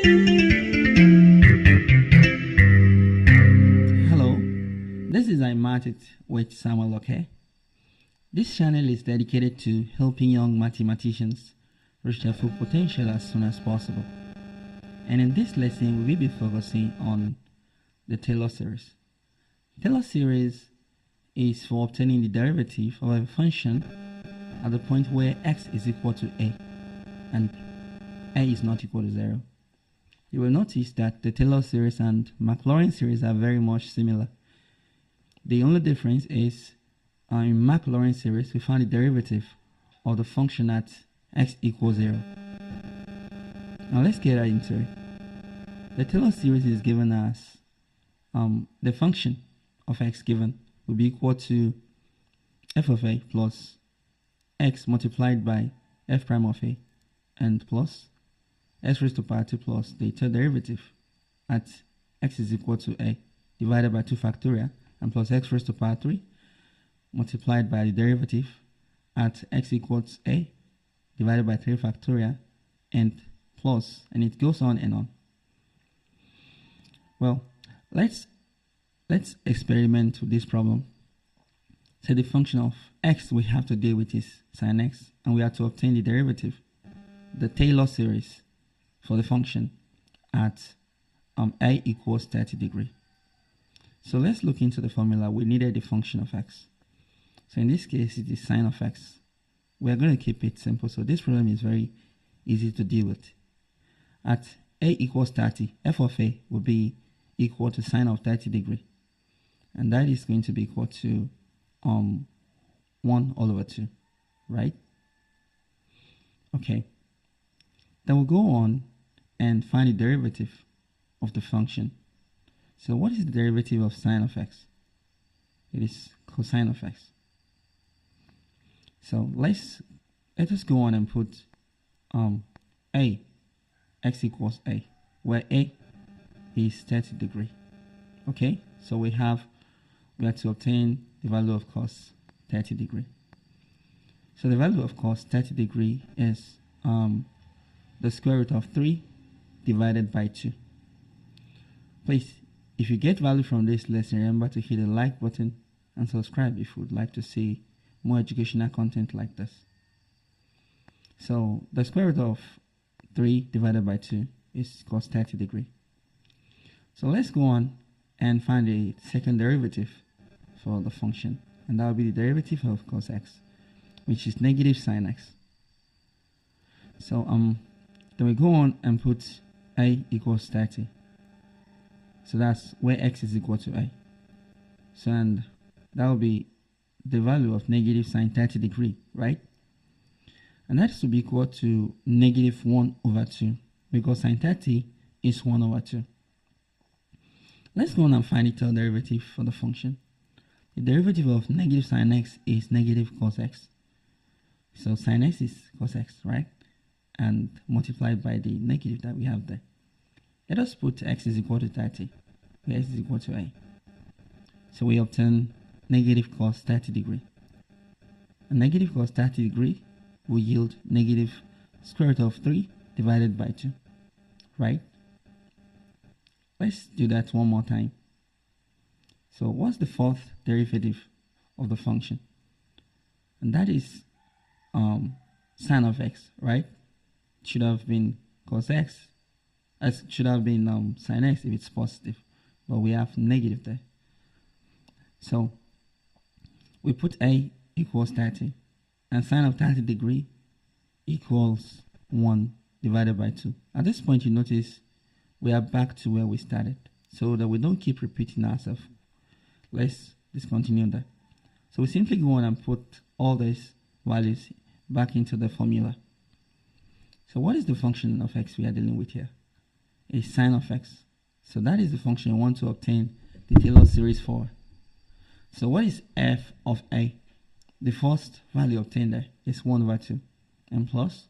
Hello, this is iMathit with Samuel Oke. This channel is dedicated to helping young mathematicians reach their full potential as soon as possible. And in this lesson, we will be focusing on the Taylor series. Taylor series is for obtaining the derivative of a function at the point where x is equal to a and a is not equal to 0. You will notice that the Taylor series and Maclaurin series are very much similar. The only difference is in Maclaurin series we find the derivative of the function at x equals 0. Now let's get right into it. The Taylor series is given as the function of x given will be equal to f of a plus x multiplied by f prime of a and plus x raised to power 2 plus the third derivative at x is equal to a divided by 2 factorial and plus x raised to power 3 multiplied by the derivative at x equals a divided by 3 factorial and plus, and it goes on and on. Well, let's experiment with this problem. So the function of x we have to deal with is sin x, and we have to obtain the derivative, the Taylor series for the function at a equals 30 degrees. So let's look into the formula. We needed the function of x. So in this case, it is sine of x. We are going to keep it simple. So this problem is very easy to deal with. At a equals 30, f of a will be equal to sine of 30 degrees. And that is going to be equal to 1 all over 2, right? Okay. Then we'll go on and find the derivative of the function. So what is the derivative of sine of x? It is cosine of x. So let us go on and put a, x equals a, where a is 30 degrees. Okay, so we have to obtain the value of cos 30 degrees. So the value of cos 30 degrees is the square root of 3 divided by 2. Please, if you get value from this lesson, remember to hit the like button and subscribe if you would like to see more educational content like this. So the square root of 3 divided by 2 is cos 30 degrees. So let's go on and find the second derivative for the function, and that will be the derivative of cos x, which is negative sin x. So then we go on and put a equals 30. So that's where x is equal to a. So and that will be the value of negative sine 30 degrees, right? And that is to be equal to negative 1 over 2, because sine 30 is 1 over 2. Let's go on and find the third derivative for the function. The derivative of negative sine x is negative cos x. So sine x is cos x, right? And multiplied by the negative that we have there. Let us put x is equal to 30, where x is equal to a. So we obtain negative cos 30 degrees. And negative cos 30 degrees will yield negative square root of 3 divided by 2, right? Let's do that one more time. So what's the fourth derivative of the function? And that is sine of x, right? It should have been cos x. It should have been sin x if it's positive, but we have negative there. So we put a equals 30, and sine of 30 degrees equals 1 divided by 2. At this point, you notice we are back to where we started, so that we don't keep repeating ourselves. Let's discontinue that. So we simply go on and put all these values back into the formula. So what is the function of x we are dealing with here? It's sine of x. So that is the function we want to obtain the Taylor series for. So what is f of a? The first value obtained there is 1 over 2, and plus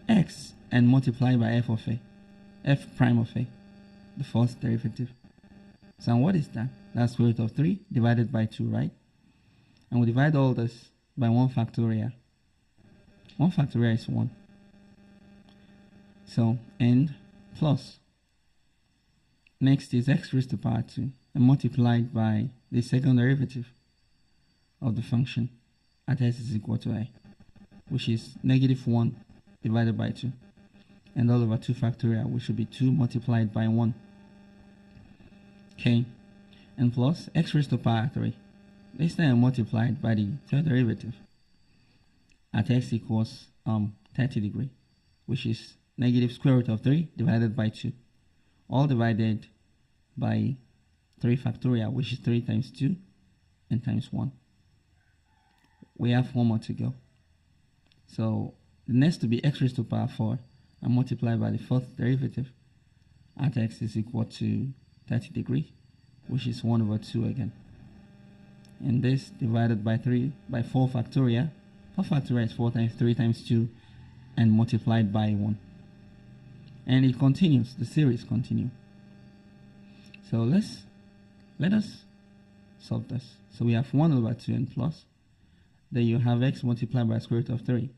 x and multiply by f of a, f prime of a, the first derivative. So what is that? That's square root of 3 divided by 2, right? And we divide all this by 1 factorial. 1 factorial is 1. So, and plus. Next is x raised to power 2 and multiplied by the second derivative of the function at s is equal to a, which is -1 divided by 2, and all over 2 factorial, which should be 2 multiplied by 1. Okay, and plus x raised to power 3. This time multiplied by the third derivative at x equals 30 degree, which is negative square root of 3 divided by 2, all divided by 3 factorial, which is 3 times 2 and times 1. We have 1 more to go. So the next to be x raised to power 4 and multiplied by the fourth derivative at x is equal to 30 degree, which is 1 over 2 again. And this divided by 3 by 4 factorial. 4 factorial is 4 times 3 times 2 and multiplied by 1. And it continues, the series continues. So let us solve this. So we have 1 over 2 and plus. Then you have x multiplied by square root of 3.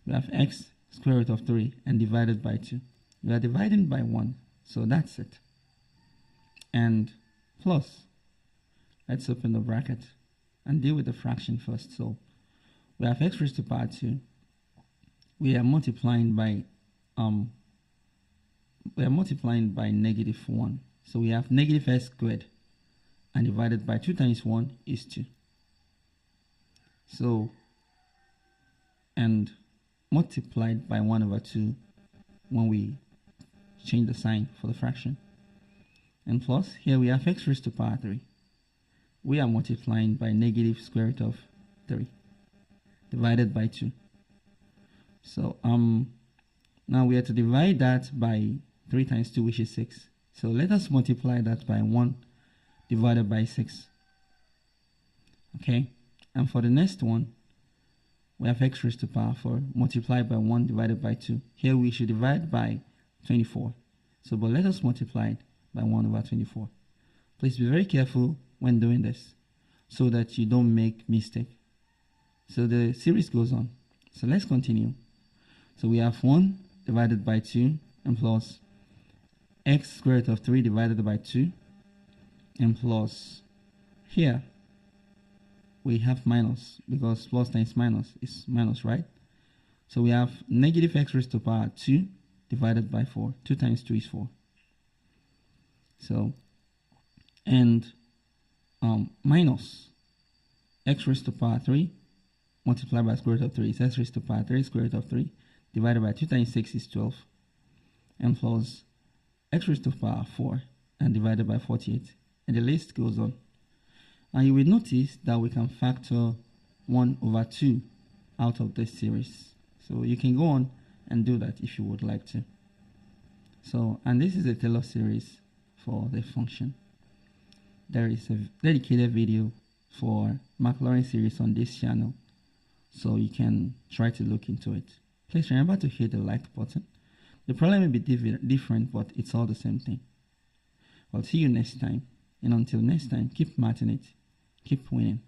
You have x square root of 3 and divided by 2. You are dividing by 1, so that's it. And plus, let's open the bracket and deal with the fraction first. So we have x raised to power 2. We are multiplying by -1. So we have negative s squared and divided by 2 times 1 is 2. So, and multiplied by 1 over 2 when we change the sign for the fraction. And plus, here we have x raised to power 3. We are multiplying by negative square root of 3 divided by 2. So now we have to divide that by 3 times 2, which is 6. So let us multiply that by 1 divided by 6. Okay, and for the next one, we have x raised to power 4 multiplied by 1 divided by 2. Here we should divide by 24. So, but let us multiply it by 1 over 24. Please be very careful when doing this so that you don't make mistake. So the series goes on. So let's continue. So we have 1 divided by 2 and plus x square root of 3 divided by 2 and plus here we have minus because plus times minus is minus, right? So we have negative x raised to power 2 divided by 4. 2 times 2 is 4. So, and minus x raised to power 3 multiplied by square root of 3 is x raised to power 3 square root of 3 divided by 2 times 6 is 12. And plus x raised to power 4 and divided by 48. And the list goes on. And you will notice that we can factor 1 over 2 out of this series. So you can go on and do that if you would like to. So, and this is a Taylor series for the function. There is a dedicated video for Maclaurin series on this channel, so you can try to look into it. Please remember to hit the like button. The problem may be different, but it's all the same thing. I'll see you next time, and until next time, keep mathing it, keep winning.